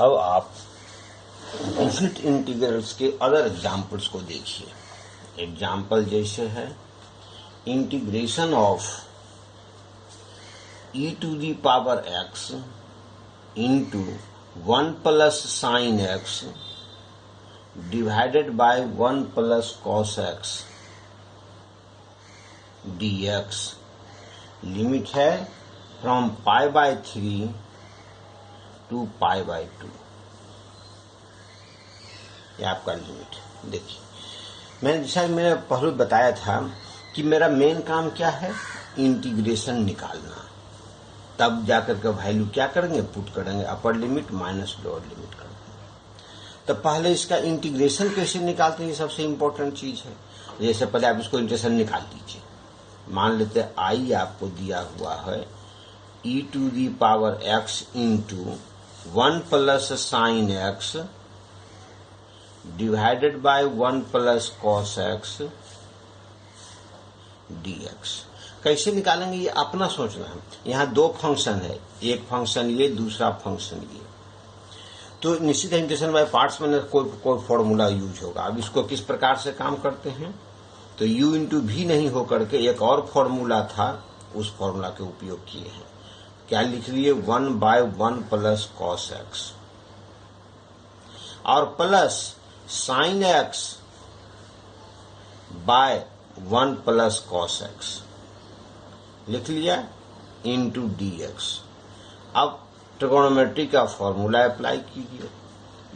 अब आप digit integrals के अदर एग्जाम्पल्स को देखिए। एग्जाम्पल जैसे है integration of e to the power x into 1 plus sine x divided by 1 plus cos x dx। Limit है फ्रॉम π/3 टू π/2। ये आपका लिमिट देखिए। मैंने जैसा मैंने पहले बताया था कि मेरा मेन काम क्या है, इंटीग्रेशन निकालना। तब जाकर के वैल्यू क्या करेंगे, पुट करेंगे, upper limit minus lower limit कर देंगे। तो पहले इसका इंटीग्रेशन कैसे निकालते हैं, ये सबसे इंपॉर्टेंट चीज है। जैसे पहले आप इसको इंटीग्रेशन निकाल दीजिए। मान लेते हैं आई आपको दिया हुआ है e to the power x into 1 plus sine x divided by 1 plus cos x dx। कैसे निकालेंगे ये अपना सोचना है। यहाँ दो फंक्शन है, एक फंक्शन ये, दूसरा फंक्शन ये। तो निश्चित है इंटीग्रेशन बाय पार्ट्स में कोई फॉर्मूला यूज होगा। अब इसको किस प्रकार से काम करते हैं, तो u इंटू भी नहीं होकर के एक और फॉर्मूला था, उस फॉर्मूला के उपयोग किए हैं। क्या लिख लिए, 1/1 प्लस कॉस x और plus sine x by 1 plus cos x लिख लिया इंटू dx। अब ट्रिगोनोमेट्री का फॉर्मूला अप्लाई कीजिए,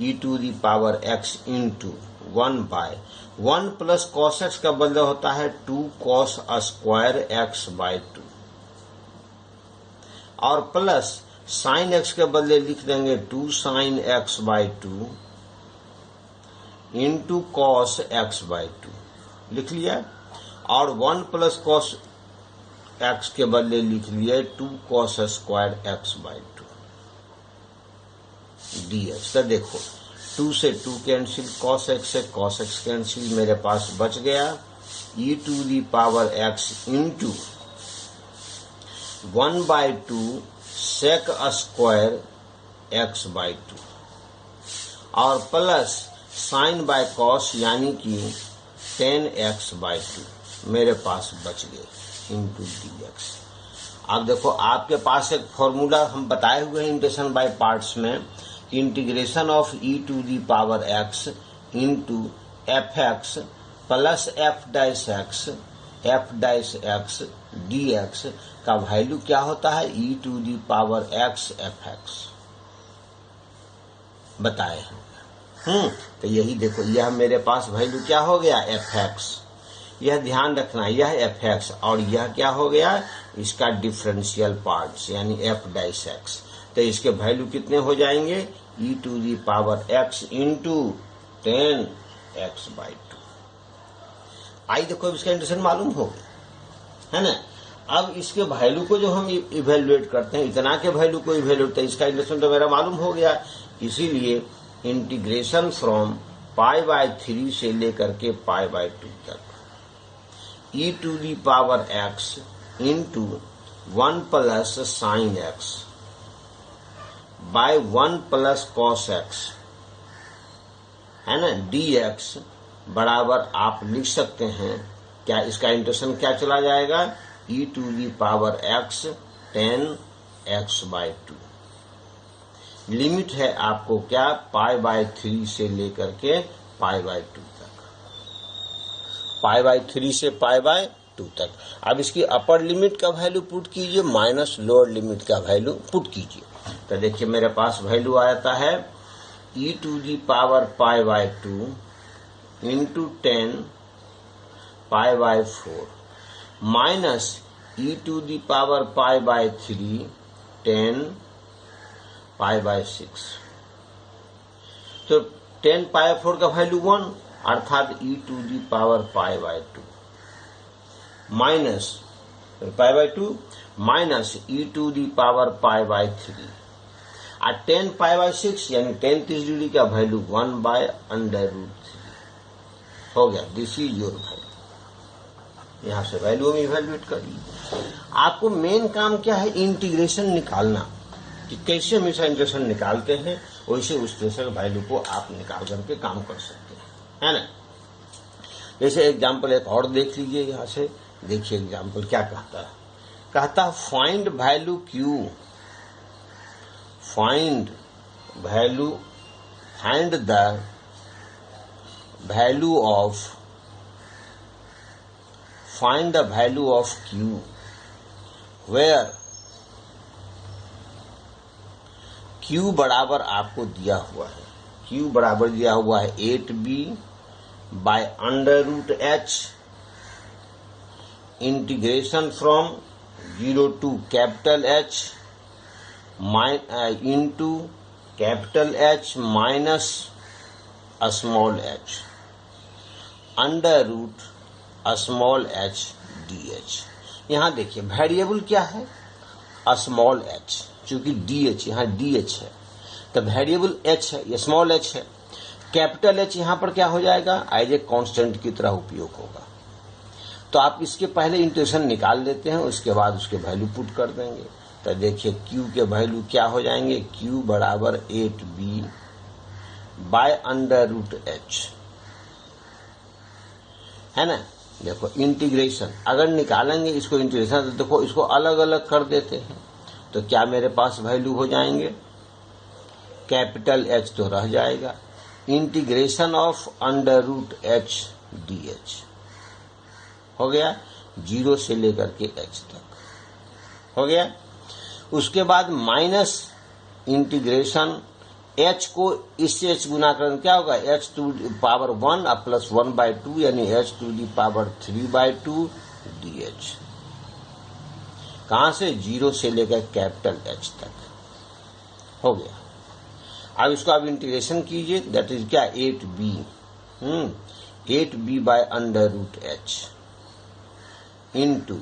e to the power x into 1/1 plus cos x का बदला होता है 2 कॉस स्क्वायर x/2 और प्लस साइन x के बदले लिख देंगे 2 sign x/2 into cos x/2 लिख लिया। और 1 प्लस कॉस x के बदले लिख लिया 2 कॉस स्क्वायर x/2 dx। तो देखो 2 से 2 कैंसिल, कॉस x से कॉस x कैंसिल, मेरे पास बच गया e to the power x into 1/2 sec square x/2 और प्लस साइन बाय कॉस यानी कि 10x/2 मेरे पास बच गए इंटू dx। अब देखो आपके पास एक फॉर्मूला हम बताए हुए हैं इंटीग्रेशन बाय पार्ट्स में, integration of e to the power x into fx plus f'(x) dx का वैल्यू क्या होता है, e to the power x fx बताए हैं। तो यही देखो, यह मेरे पास वैल्यू क्या हो गया, fx। यह ध्यान रखना, यह fx और यह क्या हो गया, इसका डिफरेंशियल पार्ट्स यानी f'(x)। तो इसके वैल्यू कितने हो जाएंगे, e to the power x into 10x/2। आई देखो इसका इंटीग्रेशन मालूम हो गया है ना। अब इसके वैल्यू को जो हम इवेल्युएट करते हैं, इतना के वैल्यू को इवेल्युएट करते हैं, इसका इंटीग्रेशन तो मेरा मालूम हो गया। इसीलिए इंटीग्रेशन फ्रॉम π/3 से लेकर के π/2 तक e to the power x into 1 plus sine x by 1 plus cos x है ना dx बराबर आप लिख सकते हैं क्या, इसका इंटीग्रेशन क्या चला जाएगा, e to the power x 10x/2। Limit है आपको क्या, π/3 से लेकर के π/2 तक, π/3 से π/2 तक। अब इसकी अपर लिमिट का वैल्यू पुट कीजिए, माइनस लोअर लिमिट का वैल्यू पुट कीजिए। तो देखिए मेरे पास वैल्यू आता है e to the power π/2 into 10 π/4 minus e to the power π/3 10 π/6। तो 10π/4 का वैल्यू 1 अर्थात e to the power π/2 minus π/2 minus e to the power π/3 और 10π/6 यानी 10 का वैल्यू 1/√3 हो गया। This is your value. यहाँ से वैल्यू में इवेल्युएट करिए। आपको मेन काम क्या है, इंटीग्रेशन निकालना। कि कैसे हम इसका इंटीग्रेशन निकालते हैं, वैसे उस तरह से वैल्यू को आप निकाल करके काम कर सकते हैं, है ना। जैसे एग्जाम्पल एक और देख लीजिए, यहाँ से देखिए एग्जाम्पल क्या कहता है। कहता है find value Q, find the value of Q where Q बराबर आपको दिया हुआ है, क्यू बराबर दिया हुआ है 8b by under root H integration from 0 to capital H into capital H minus small h under root small h dh। यहाँ देखिए वेरिएबल क्या है, स्मॉल h, चूंकि dh यहाँ dh है तो वेरिएबल h है, ये स्मॉल h है। कैपिटल H यहाँ पर क्या हो जाएगा, एज ए कांस्टेंट की तरह उपयोग होगा। तो आप इसके पहले इंटीग्रेशन निकाल लेते हैं, उसके बाद उसके वैल्यू पुट कर देंगे। तो देखिए Q के वैल्यू क्या हो जाएंगे, Q बराबर 8b by under root h, है ना। देखो इंटीग्रेशन अगर निकालेंगे इसको इंटीग्रेशन, तो देखो इसको अलग अलग कर देते हैं तो क्या मेरे पास वैल्यू हो जाएंगे, कैपिटल H तो रह जाएगा, integration of under root h dh हो गया, 0 से लेकर के h तक हो गया। उसके बाद माइनस इंटीग्रेशन h को इससे h गुना करें क्या होगा, h टू दी पावर 1 और प्लस 1/2 यानी h to the power 3/2 dh। कहां से, 0 से लेकर कैपिटल H तक हो गया। अब इसको आप इंटीग्रेशन कीजिए, दैट इज क्या 8b 8b by under root h into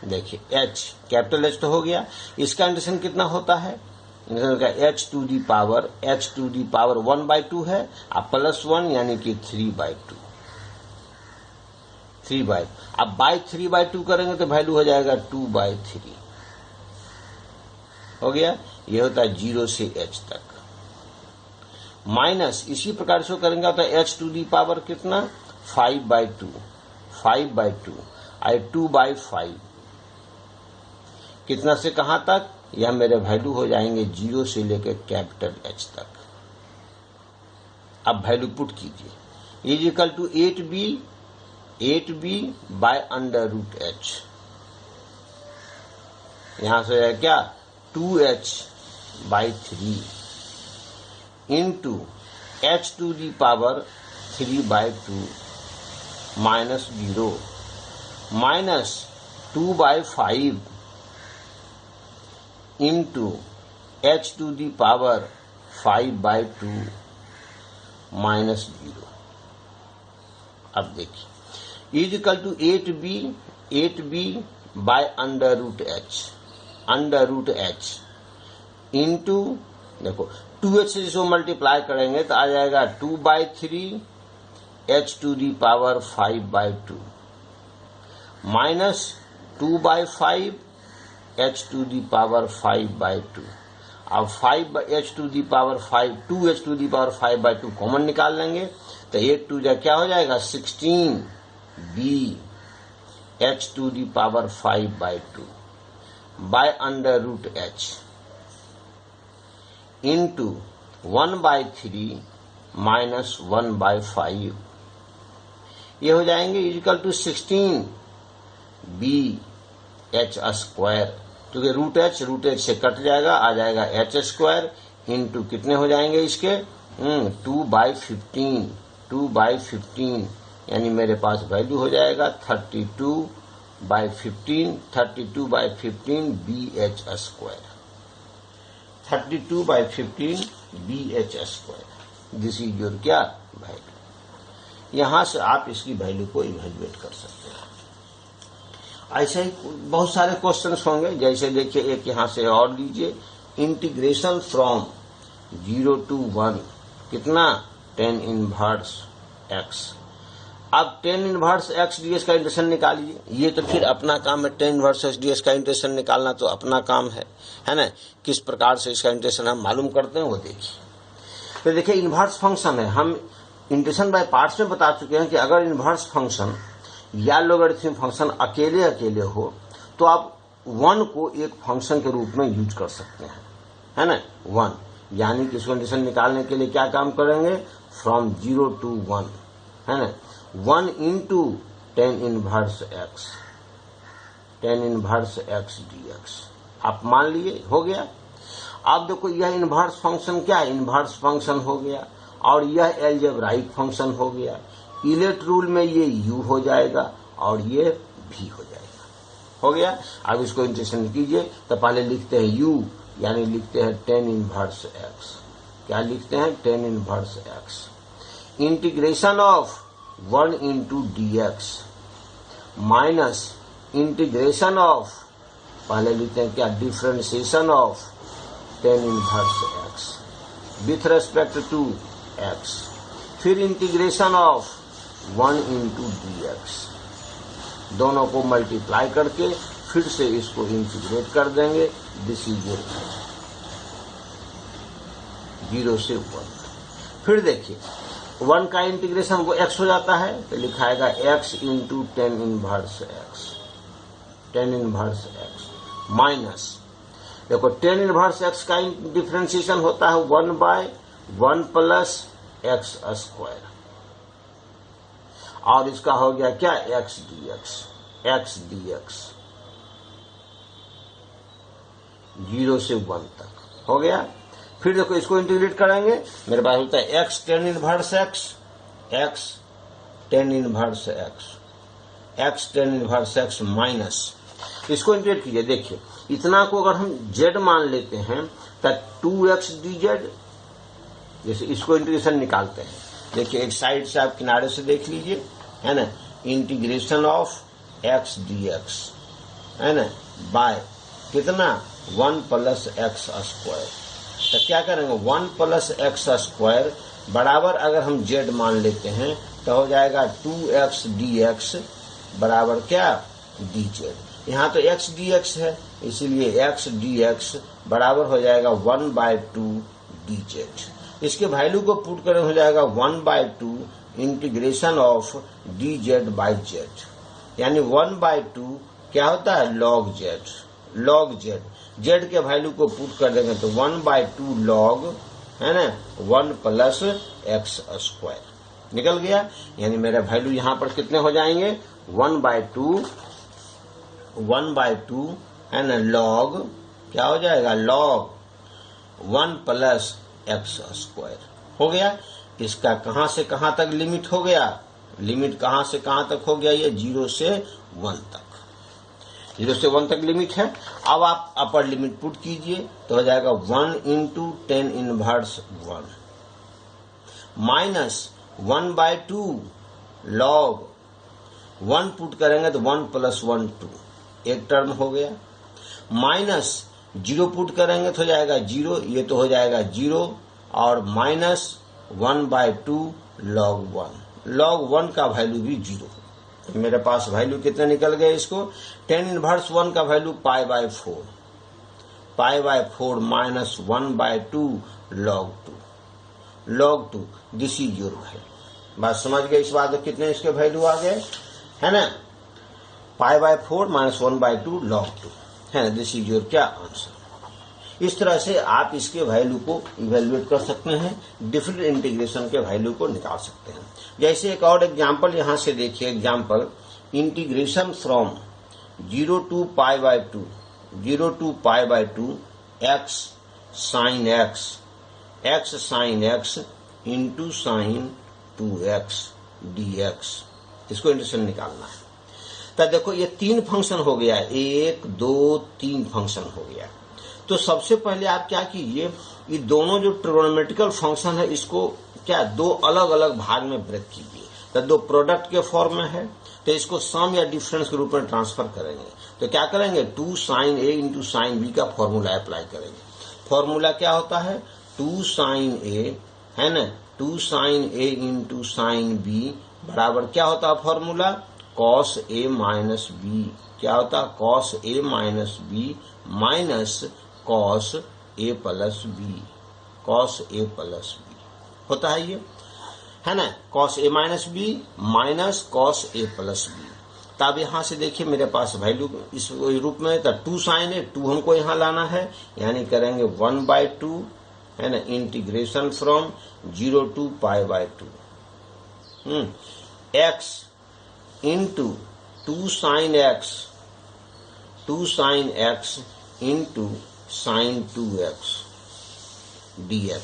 देखिए h कैपिटल H तो हो गया, इसका इंटीग्रेशन कितना होता है, h टू दी पावर 1/2 है और प्लस 1 यानी कि 3/2 अब बाय 3/2 करेंगे तो वैल्यू हो जाएगा 2/3 हो गया। ये होता है 0 से h तक। माइनस इसी प्रकार से करेंगे तो h टू दी पावर कितना 5/2 आई 2/5 कितना से कहां तक, यह मेरे वैल्यू हो जाएंगे 0 से लेकर कैपिटल H तक। अब वैल्यू पुट कीजिए, is equal to 8b by under root h, यहां से है क्या 2h/3 into h to the power 3/2 minus 0 minus 2/5 into h to the power 5/2 minus 0। अब देखिए is equal to 8b by under root h into देखो 2h से जिसको multiply करेंगे तो आ जाएगा 2/3 h to the power 5/2 minus 2/5 h to the power 5/2। अब 5h to the power 5 2h to the power 5/2 common निकाल लेंगे तो 8 2 क्या हो जाएगा 16b h to the power 5/2 by under root h into 1/3 minus 1/5 ये हो जाएंगे equal to 16b h square, क्योंकि रूट एच से कट जाएगा, आ जाएगा h स्क्वायर इंटू कितने हो जाएंगे इसके 2/15 यानी मेरे पास वैल्यू हो जाएगा 32/15 BH square 32/15 BH square. This is your क्या वैल्यू। यहां से आप इसकी वैल्यू को इवेल्युएट कर सकते हैं। ऐसे ही बहुत सारे क्वेश्चंस होंगे, जैसे देखिए एक यहां से और लीजिए, इंटीग्रेशन फ्रॉम 0 to 1 कितना 10 इनवर्स x अब tan inverse x D S का इंटीग्रेशन निकालिए। ये तो फिर अपना काम है, tan inverse x D S का इंटीग्रेशन निकालना तो अपना काम है ना। किस प्रकार से इसका इंटीग्रेशन हम मालूम करते हैं वो देखिए। तो देखिए इनवर्स फंक्शन है, हम इंटीग्रेशन बाय पार्ट्स में बता चुके हैं कि अगर इनवर्स फंक्शन या लॉगरिथमिक फंक्शन अकेले अकेले हो तो आप वन को एक फंक्शन के रूप में यूज कर सकते हैं, है ना। वन यानी कि इसको इंटीग्रेशन निकालने के लिए क्या काम करेंगे, फ्रॉम 0 to 1, है ना। 1 into tan inverse x, tan inverse x dx आप मान लिए, हो गया। अब देखो यह इनवर्स फंक्शन क्या है, इनवर्स फंक्शन हो गया और यह अलजेब्राइक फंक्शन हो गया। इलेट रूल में ये u हो जाएगा और ये v हो जाएगा, हो गया। अब इसको इंटीग्रेशन कीजिए तो पहले लिखते हैं u, यानी लिखते हैं tan इनवर्स x। क्या लिखते हैं, tan inverse x integration of 1 into dx minus integration of, पहले लिखते हैं क्या, differentiation of tan inverse x with respect to x, फिर इंटीग्रेशन ऑफ 1 into dx, दोनों को मल्टीप्लाई करके फिर से इसको इंटीग्रेट कर देंगे। दिस इज 0 से 1। फिर देखिए 1 का इंटीग्रेशन वो x हो जाता है तो लिखाएगा x into tan inverse x, tan inverse x minus, देखो tan इनवर्स x का डिफरेंशिएशन होता है 1/1 प्लस x स्क्वायर, और इसका हो गया क्या, x dx 0 से 1 तक, हो गया। फिर देखो इसको इंटीग्रेट करेंगे, मेरे पास होता है x tan inverse x tan inverse x tan inverse x minus, इसको इंटीग्रेट कीजिए। देखिए इतना को अगर हम z मान लेते हैं तो 2x dz, जैसे इसको इंटीग्रेशन निकालते हैं। देखिए एक साइड से आप किनारे से देख लीजिए, है ना, इंटीग्रेशन ऑफ x dx, है ना, बाय कितना 1 प्लस एक्स स्क्वायर। तो क्या करेंगे 1 प्लस एक्स स्क्वायर बराबर अगर हम z मान लेते हैं तो हो जाएगा 2x dx बराबर क्या, dz। यहाँ तो x dx है इसीलिए x dx बराबर हो जाएगा 1/2 dz। इसके वैल्यू को पुट करें हो जाएगा 1/2 integration of dz by z, यानी 1/2 क्या होता है, log z, z के वैल्यू को पुट कर देंगे तो 1/2 log, है ना, 1 प्लस एक्स स्क्वायर निकल गया। यानी मेरा वैल्यू यहाँ पर कितने हो जाएंगे, 1/2 है ना, log क्या हो जाएगा, log 1 प्लस एक्स स्क्वायर, हो गया। इसका कहां से कहां तक लिमिट हो गया, लिमिट कहां से कहां तक हो गया, ये 0 से 1 तक, 0 से 1 तक लिमिट है। अब आप अपर लिमिट पुट कीजिए तो हो जाएगा 1 into tan inverse 1 minus 1/2 log 1 put करेंगे तो 1 प्लस 1 2, एक टर्म हो गया, माइनस 0 पुट करेंगे तो हो जाएगा 0, ये तो हो जाएगा 0, और माइनस 1/2 log 1 का वैल्यू भी 0। तो मेरे पास वैल्यू कितने निकल गए, इसको tan इनवर्स 1 का value π/4 minus 1/2 log 2 this is your value. बात समझ गए, इस बात में कितने इसके वैल्यू आ गए, है ना, π/4 माइनस 1/2 log 2, है ना, दिस इज योर क्या आंसर। इस तरह से आप इसके वैल्यू को इवेल्युएट कर सकते हैं, डिफरेंट इंटीग्रेशन के वैल्यू को निकाल सकते हैं। जैसे एक और एग्जांपल यहां से देखिए, example integration from 0 to π/2 x sin x into sin 2x dx, इसको इंटीग्रेशन निकालना है। तो देखो ये 3 फंक्शन हो गया, 1 2 3 फंक्शन हो गया। तो सबसे पहले आप क्या कीजिए, ये दोनों जो ट्रिगोनोमेट्रिकल फंक्शन है इसको क्या 2 अलग अलग भाग में ब्रेक कीजिए। तो 2 प्रोडक्ट के फॉर्म में है तो इसको सम या डिफरेंस के रूप में ट्रांसफर करेंगे। तो क्या करेंगे, 2 sin a into sine B का फॉर्मूला अप्लाई करेंगे। फॉर्मूला क्या होता है, 2 sin a, है ना, 2 sin a into sine B बराबर क्या होता है formula, cos A minus B, क्या होता है cos A minus B minus cos A plus B, cos A plus B होता है ये, है ना, cos A minus B minus cos A plus B. तब यहां से देखिए मेरे पास वैल्यू इस रूप में तो 2 साइन है, 2 हमको यहां लाना है, यानी करेंगे 1/2, है ना, integration from 0 to π/2 x into 2 sin x, 2 sin x into sin 2x dx।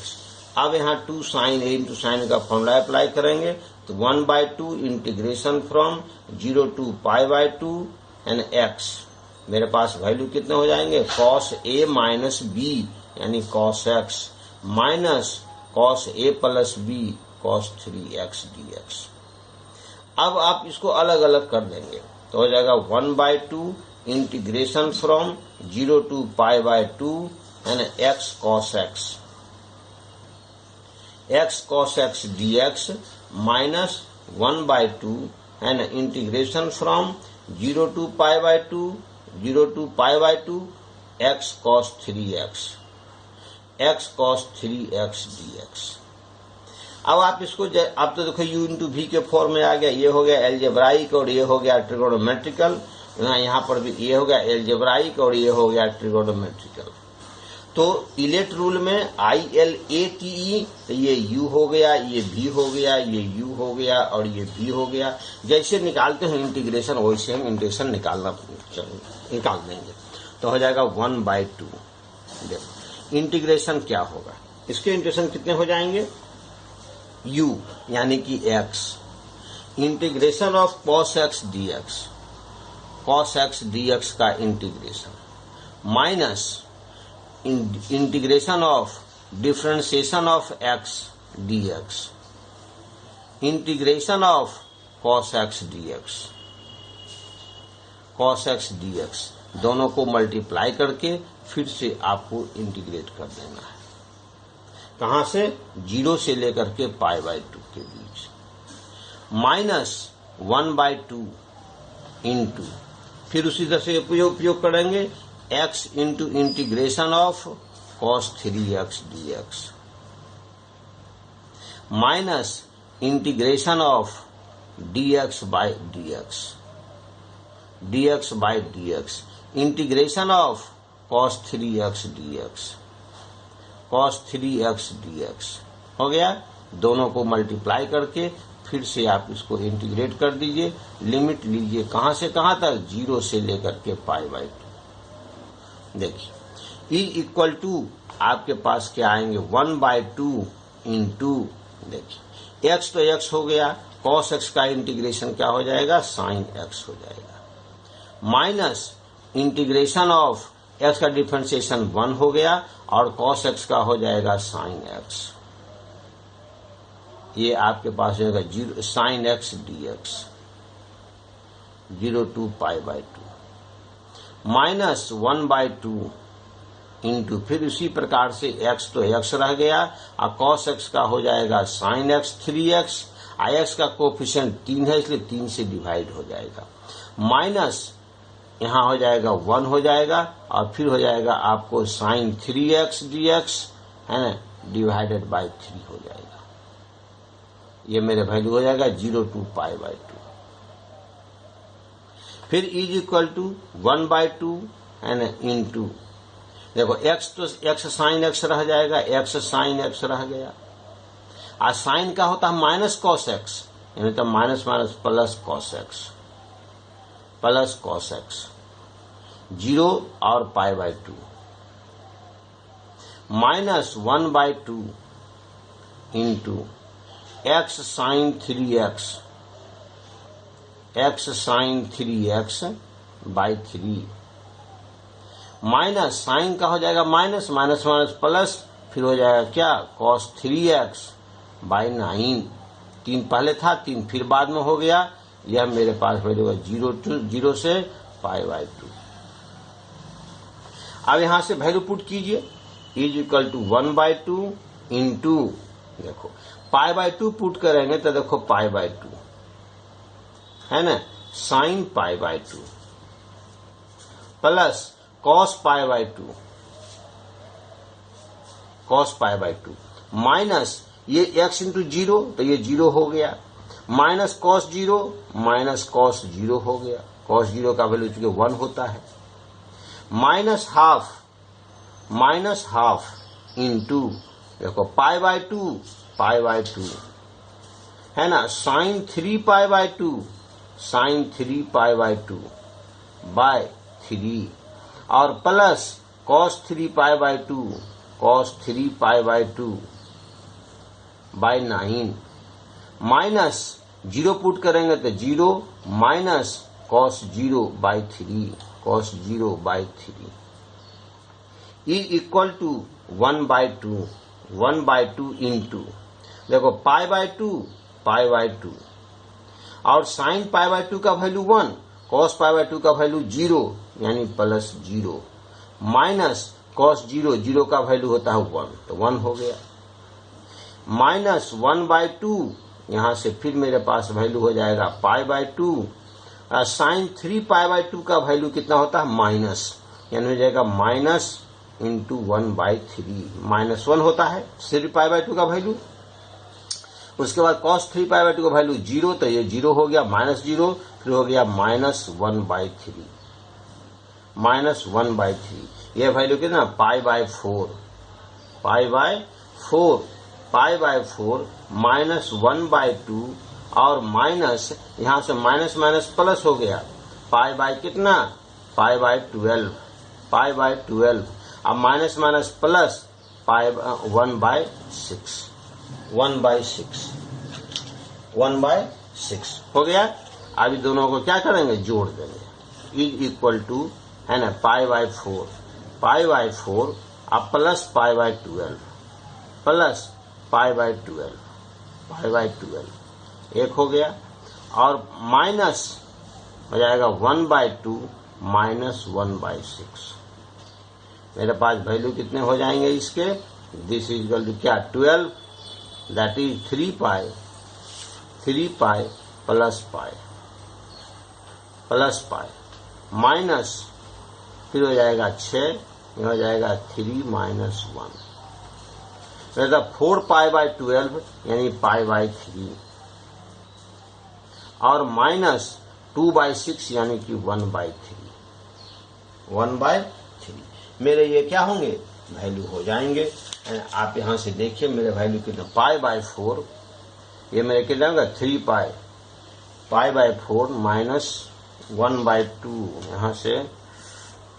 अब यहाँ 2 sin a इंटू साइन का फॉर्मूला अप्लाई करेंगे तो 1/2 integration from 0 to π/2 and x, मेरे पास वैल्यू कितने हो जाएंगे, cos a माइनस बी यानी cos x minus cos a plus b cos 3x dx। अब आप इसको अलग अलग कर देंगे तो हो जाएगा 1/2 integration from 0 to π/2 and x cos x dx minus 1/2 and integration from 0 to π/2 x cos 3x dx। अब आप इसको आप तो देखो u इंटू वी के फॉर्म में आ गया, ये हो गया एल्जेब्राइक और ये हो गया ट्रिगोनोमेट्रिकल, यहाँ पर भी ये हो गया एल्जेब्राइक और ये हो गया ट्रिगोनोमेट्रिकल। तो इलेट रूल में ILATE, तो ये u हो गया, ये v हो गया, ये u हो गया और ये v हो गया। जैसे निकालते हैं इंटीग्रेशन वैसे हम इंटीग्रेशन निकाल देंगे तो हो जाएगा 1/2। देखो इंटीग्रेशन क्या होगा, इसके इंटीग्रेशन कितने हो जाएंगे, u यानी कि x integration of cos x dx का integration minus integration of differentiation of x dx, integration of cos x dx दोनों को मल्टीप्लाई करके फिर से आपको इंटीग्रेट कर देना है। कहां से, 0 से लेकर के π/2 के बीच, माइनस 1/2 इंटू फिर उसी तरह से उपयोग करेंगे x into integration of cos 3x dx minus integration of dx by dx integration of cos 3x dx हो गया। दोनों को मल्टीप्लाई करके फिर से आप इसको इंटीग्रेट कर दीजिए, लिमिट लीजिए कहां से कहां तक, 0 से लेकर के π/2। देखिए ई इक्वल टू आपके पास क्या आएंगे, 1/2 इंटू, देखिए x तो x हो गया, cos x का इंटीग्रेशन क्या हो जाएगा, sin x हो जाएगा, माइनस इंटीग्रेशन ऑफ x का डिफरेंशिएशन 1 हो गया और cos x का हो जाएगा sin x, ये आपके पास हो जाएगा sin x dx 0 to π/2 minus 1/2 into फिर उसी प्रकार से x तो x रह गया और cos x का हो जाएगा sin x 3x, x का कोफिशिएंट 3 है इसलिए 3 से डिवाइड हो जाएगा, माइनस यहाँ हो जाएगा 1 हो जाएगा और फिर हो जाएगा आपको sin 3x dx है ना डिवाइडेड बाय 3 हो जाएगा, ये मेरे वैल्यू हो जाएगा 0 to π/2। फिर इज इक्वल टू 1/2 है ना इंटू, देखो x तो x sin x रह जाएगा, x sin x रह गया, और साइन का होता है माइनस cos x, यानी तो minus minus plus cos x 0 और π/2 minus 1/2 into x sin 3x by 3 minus sine का हो जाएगा माइनस माइनस माइनस प्लस, फिर हो जाएगा क्या cos 3x बाई 9, 3 पहले था 3 फिर बाद में हो गया, यह मेरे पास हो जाएगा 0 से π/2। अब यहां से वैल्यू पुट कीजिए, इज इक्वल टू 1/2 इंटू, देखो π/2 पुट करेंगे तो देखो π/2 है ना, sine pi by 2 plus cos pi by 2, cos pi by 2 minus ये x इंटू 0 तो ये 0 हो गया, माइनस कॉस 0 माइनस कॉस 0 हो गया, कॉस 0 का वैल्यू चूंकि 1 होता है, माइनस हाफ इंटू देखो पाई बाय 2 है ना, साइन 3 पाई बाय 2 बाय 3 और plus cos 3 pi by 2 by 9 minus 0 put करेंगे तो 0 minus cos 0 by 3 e equal to 1/2 into देखो पाई बाय 2 और साइन पाई बाय 2 का वैल्यू 1, कॉस पाई बाय 2 का वैल्यू 0 यानी प्लस 0 माइनस कॉस 0 का value होता है 1 तो 1 हो गया, माइनस 1/2 यहां से फिर मेरे पास वैल्यू हो जाएगा pi by 2, sine 3 pi by 2 का वैल्यू कितना होता है माइनस, यानी हो जाएगा माइनस इंटू 1/3 माइनस 1 होता है 3 पाई बाय 2 का वैल्यू। उसके बाद cos 3 पाई बाय 2 का वैल्यू 0 तो ये 0 हो गया, माइनस 0 फिर हो गया माइनस 1/3 ये वैल्यू कितना पाई बाय 4 माइनस 1/2 और माइनस यहां से माइनस माइनस प्लस हो गया पाई बाय कितना पाई बाय 12 अब माइनस माइनस प्लस पाई 1/6 हो गया। अभी दोनों को क्या करेंगे जोड़ देंगे, इज इक्वल टू है ना पाई बाय 4 अब प्लस पाई बाय 12 एक हो गया और माइनस हो जाएगा 1/2 माइनस 1/6 मेरे पास वैल्यू कितने हो जाएंगे इसके, दिस इज इक्वल टू क्या 12 that is 3 pi plus pi minus फिर हो जाएगा 6 ये हो जाएगा 3 माइनस 1 मतलब 4 पाई बाय 12 यानी पाई बाय 3 और माइनस 2/6 यानी कि 1/3 मेरे ये क्या होंगे वैल्यू हो जाएंगे। आप यहां से देखिए मेरे वैल्यू कितना पाई बाय 4 ये मेरे कितना होगा 3 पाई बाय 4 माइनस 1/2 यहाँ से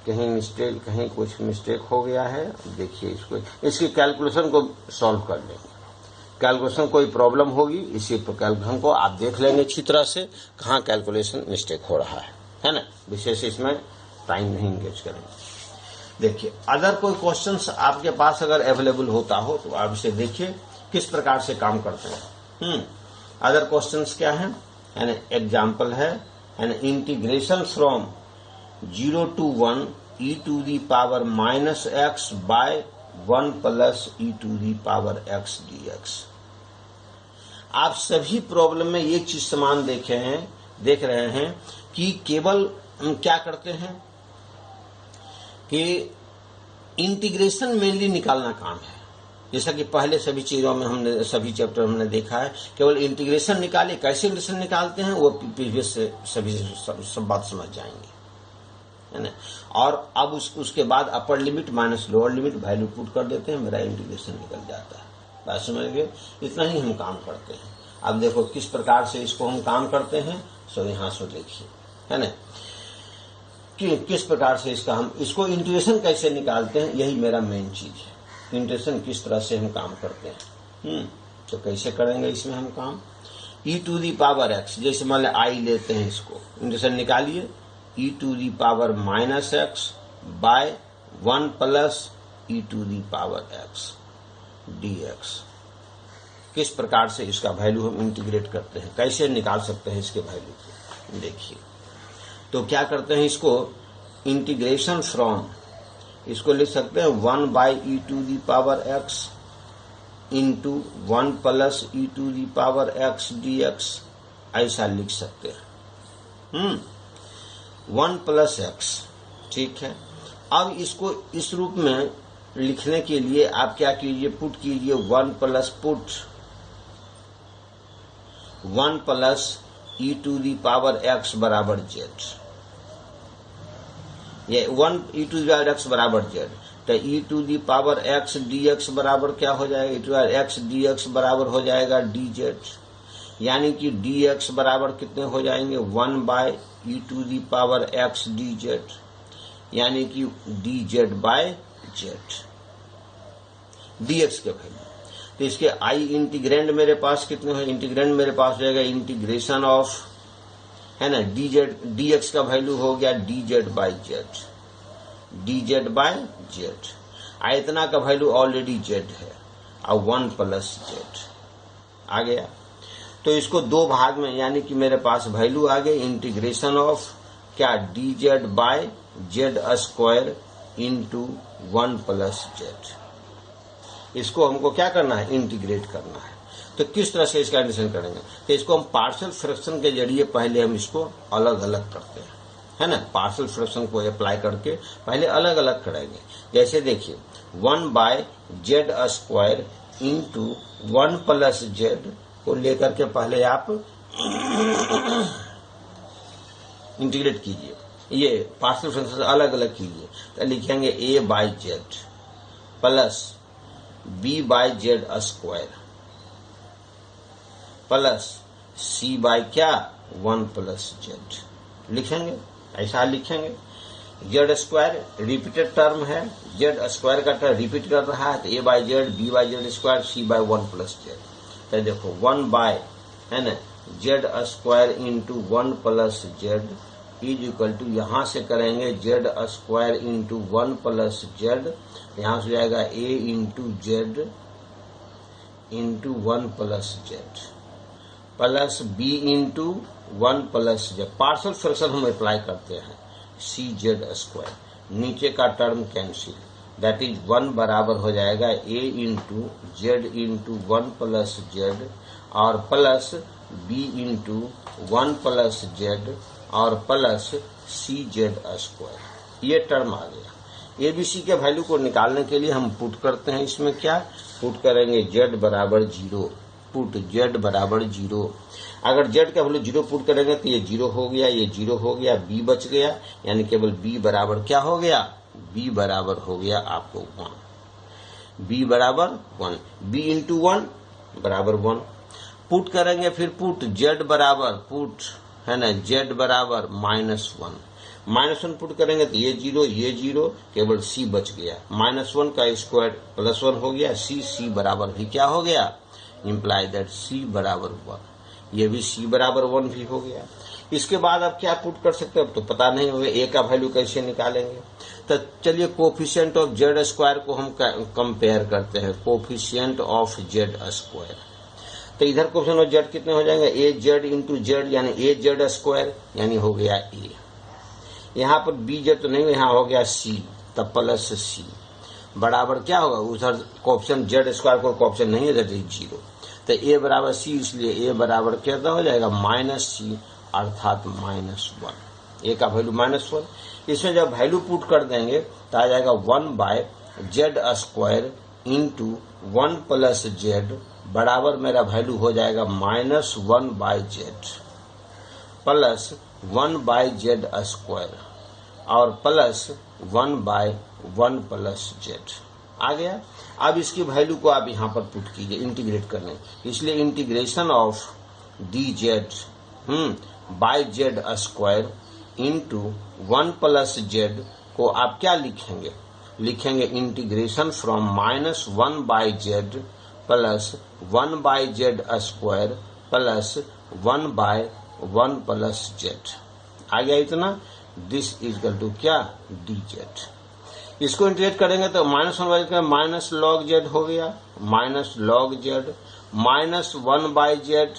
कहीं कुछ मिस्टेक हो गया है। देखिए इसकी कैलकुलेशन को सॉल्व कर लेंगे, कैलकुलेशन कोई प्रॉब्लम होगी इसी कैलकुलेशन को आप देख लेंगे अच्छी तरह से कहाँ कैलकुलेशन मिस्टेक हो रहा है ना, विशेष इसमें टाइम नहीं इंगेज करेंगे। देखिए अदर कोई क्वेश्चंस आपके पास अगर अवेलेबल होता हो तो आप इसे देखिए किस प्रकार से काम करते हैं। अदर क्वेश्चंस क्या है यानी एग्जाम्पल है integration from 0 to 1 e to the power minus x by 1 plus e to the power x dx। आप सभी प्रॉब्लम में ये चीज समान देख रहे हैं कि केवल क्या करते हैं कि इंटीग्रेशन मेनली निकालना काम है, जैसा कि पहले सभी चीजों में सभी चैप्टर हमने देखा है, केवल इंटीग्रेशन निकाले, कैसे इंटीग्रेशन निकालते हैं वो प्रीवियस से सभी सब बात समझ जाएंगे है ना। और अब उसके बाद upper limit minus lower limit value put कर देते हैं, मेरा इंटीग्रेशन निकल जाता है। बात समझ गए, इतना ही हम काम करते हैं। अब देखो किस प्रकार से इसको हम काम करते हैं, सो यहाँ से देखिए है ना कि किस प्रकार से इसको इंटीग्रेशन कैसे निकालते हैं, यही मेरा मेन चीज है। इंटीग्रेशन किस तरह से हम काम करते हैं तो कैसे करेंगे इसमें हम काम, e to the power x, जैसे मान लें i लेते हैं, इसको इंटीग्रेशन निकालिए e to the power minus x by 1 plus e to the power x dx। किस प्रकार से इसका वैल्यू हम इंटीग्रेट करते हैं, कैसे निकाल सकते हैं इसके वैल्यू को, देखिए। तो क्या करते हैं, इसको इंटीग्रेशन फ्रॉम, इसको लिख सकते हैं 1 by e to the power x into 1 plus e to the power x dx, ऐसा लिख सकते हैं 1 प्लस एक्स, ठीक है। अब इसको इस रूप में लिखने के लिए आप क्या कीजिए, पुट कीजिए 1 plus put 1 plus e to the power x बराबर जेड, ये 1 e to the power x बराबर जेड, तो e to the power x d x बराबर क्या हो जाएगा, e to the power x d x बराबर हो जाएगा डी जेड, यानी कि डी एक्स बराबर कितने हो जाएंगे 1 by e to the power x d z, यानी कि d z by z, d x के वैल्यू। तो इसके आई इंटीग्रेंड मेरे पास कितने हैं, इंटीग्रेंड मेरे पास हो जाएगा इंटीग्रेशन ऑफ, है ना, डी जेड, डी एक्स का वैल्यू हो गया d z by z, d z by z, इतना का वैल्यू ऑलरेडी जेड है और 1 प्लस जेड आ गया। तो इसको दो भाग में, यानी कि मेरे पास वैल्यू आ गई इंटीग्रेशन ऑफ क्या d z by z square into 1 plus z, इसको हमको क्या करना है, इंटीग्रेट करना है। तो किस तरह से इसका इंटीग्रेशन करेंगे, तो इसको हम पार्शियल फ्रैक्शन के जरिए पहले हम इसको अलग अलग करते हैं, है ना, पार्शियल फ्रैक्शन को अप्लाई करके पहले अलग अलग करेंगे। जैसे देखिए 1 by z square into 1 plus z को लेकर के पहले आप इंटीग्रेट कीजिए, ये पार्शियल फ्रैक्शन से अलग अलग कीजिए। तो लिखेंगे a by z plus b by z square plus c by क्या 1 प्लस जेड, लिखेंगे ऐसा लिखेंगे। जेड स्क्वायर रिपीटेड टर्म है, जेड स्क्वायर का टर्म रिपीट कर रहा है, तो a by z b by z square c by 1 plus z. तो देखो 1 बाय, है ना, z square into 1 plus z is equal to, यहां से करेंगे z square into 1 plus z, यहां से जाएगा a into z into 1 plus z plus b into 1 plus z, partial fraction हम अप्लाई करते हैं, सी जेड स्क्वायर, नीचे का टर्म कैंसिल, दैट इज 1 बराबर हो जाएगा a into z into 1 plus z और plus b into 1 plus z और प्लस सी जेड स्क्वायर, ये टर्म आ गया। एबीसी के वैल्यू को निकालने के लिए हम पुट करते हैं, इसमें क्या पुट करेंगे, जेड बराबर 0, पुट जेड बराबर 0। अगर जेड का वैल्यू 0 पुट करेंगे तो ये 0 हो गया, ये 0 हो गया, बी बच गया, यानी केवल बी बराबर क्या हो गया, बी बराबर हो गया आपको 1, बी बराबर 1, बी इंटू 1 बराबर 1। पुट करेंगे फिर पुट जेड बराबर, पुट है ना, जेड बराबर -1, -1 पुट करेंगे तो ये 0, ये 0, केवल सी बच गया, -1 का स्क्वायर +1 हो गया, सी बराबर भी क्या हो गया, इंप्लाई दैट सी बराबर 1, ये भी सी बराबर 1 भी हो गया। इसके बाद आप क्या पुट कर सकते हो, अब तो पता नहीं होगा ए का वैल्यू कैसे निकालेंगे। तो चलिए कोफिशिएंट ऑफ जेड स्क्वायर को हम कंपेयर करते हैं, कोफिशिएंट ऑफ जेड स्क्वायर। तो इधर कोफिशिएंट ऑफ जेड कितने हो जाएंगे, ए जेड इंटू जेड, यानी ए जेड स्क्वायर, यानी हो गया ए, यहाँ पर बी जेड तो नहीं, यहाँ हो गया सी, तब प्लस सी बराबर क्या होगा, उधर कोफिशिएंट जेड स्क्वायर को कोफिशिएंट नहीं है, दैट इज 0, तो ए बराबर सी, इसलिए ए बराबर क्या हो जाएगा -c, अर्थात -1, ए का वैल्यू -1। इसमें जब वैल्यू पुट कर देंगे तो आ जाएगा 1 by z square into 1 plus z बराबर मेरा वैल्यू हो जाएगा -1 by z plus 1 by z square और प्लस 1 बाय 1 प्लस जेड आ गया। अब इसकी वैल्यू को आप यहाँ पर पुट कीजिए इंटीग्रेट करने, इसलिए integration of d z by z square into 1 plus z को आप क्या लिखेंगे, लिखेंगे integration from -1 by z plus 1 by z square plus 1 by 1 plus z आ गया इतना, दिस इज इक्वल टू क्या, डी जेड। इसको इंटीग्रेट करेंगे तो -1 by z minus log z हो गया, minus log z -1 by z,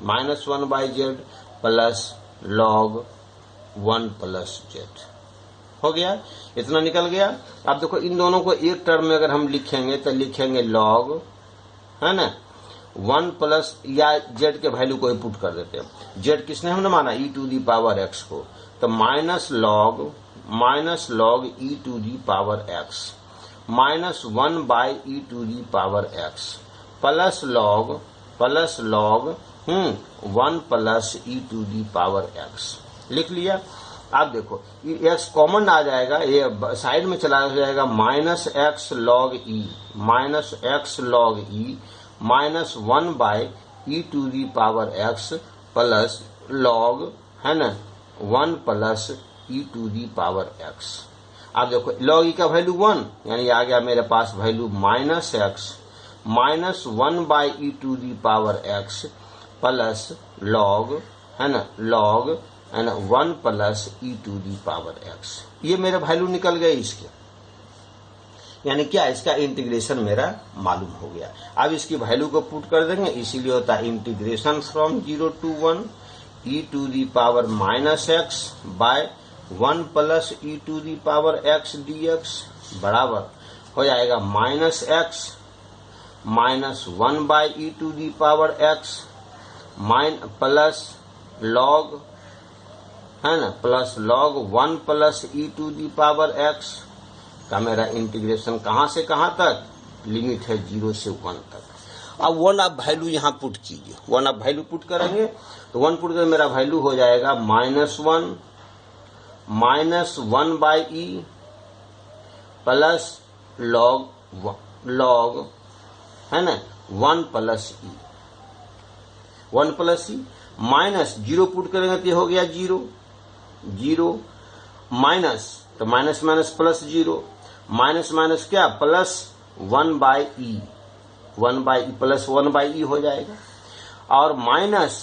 -1 by z plus log 1 plus Z हो गया, इतना निकल गया। अब देखो इन दोनों को एक टर्म में अगर हम लिखेंगे तो लिखेंगे लॉग, है ना, 1 प्लस या z के वैल्यू को पुट कर देते हैं। z किसने हमने माना e to the power x को, तो minus log e to the power x minus 1 by e to the power x plus log 1 plus e to the power x लिख लिया। आप देखो x कॉमन आ जाएगा, ये साइड में चला जाएगा, minus x log e minus 1 by e to the power x plus log है ना 1 plus e to the power x। आप देखो लॉग e का वैल्यू 1, यानी आ गया मेरे पास value minus x minus 1 by e to the power x plus log है ना 1 plus e to the power x। ये मेरा वैल्यू निकल गए इसके, यानी क्या इसका इंटीग्रेशन मेरा मालूम हो गया। अब इसकी वैल्यू को पुट कर देंगे, इसीलिए होता है integration from 0 to 1 e to the power minus x by 1 plus e to the power x dx बराबर हो जाएगा minus x minus 1 by e to the power x plus log है ना plus log 1 plus e to the power x का मेरा integration कहां से कहां तक, लिमिट है 0 से 1 तक। अब 1 आप वैल्यू यहां पुट कीजिए, 1 आप वैल्यू पुट करेंगे तो 1 पुट कर मेरा वैल्यू हो जाएगा minus 1 by e plus log है ना 1 प्लस e माइनस 0 पुट करेंगे तो हो गया 0 माइनस, तो माइनस माइनस प्लस 0 माइनस क्या plus 1 by e plus 1 by e हो जाएगा, और माइनस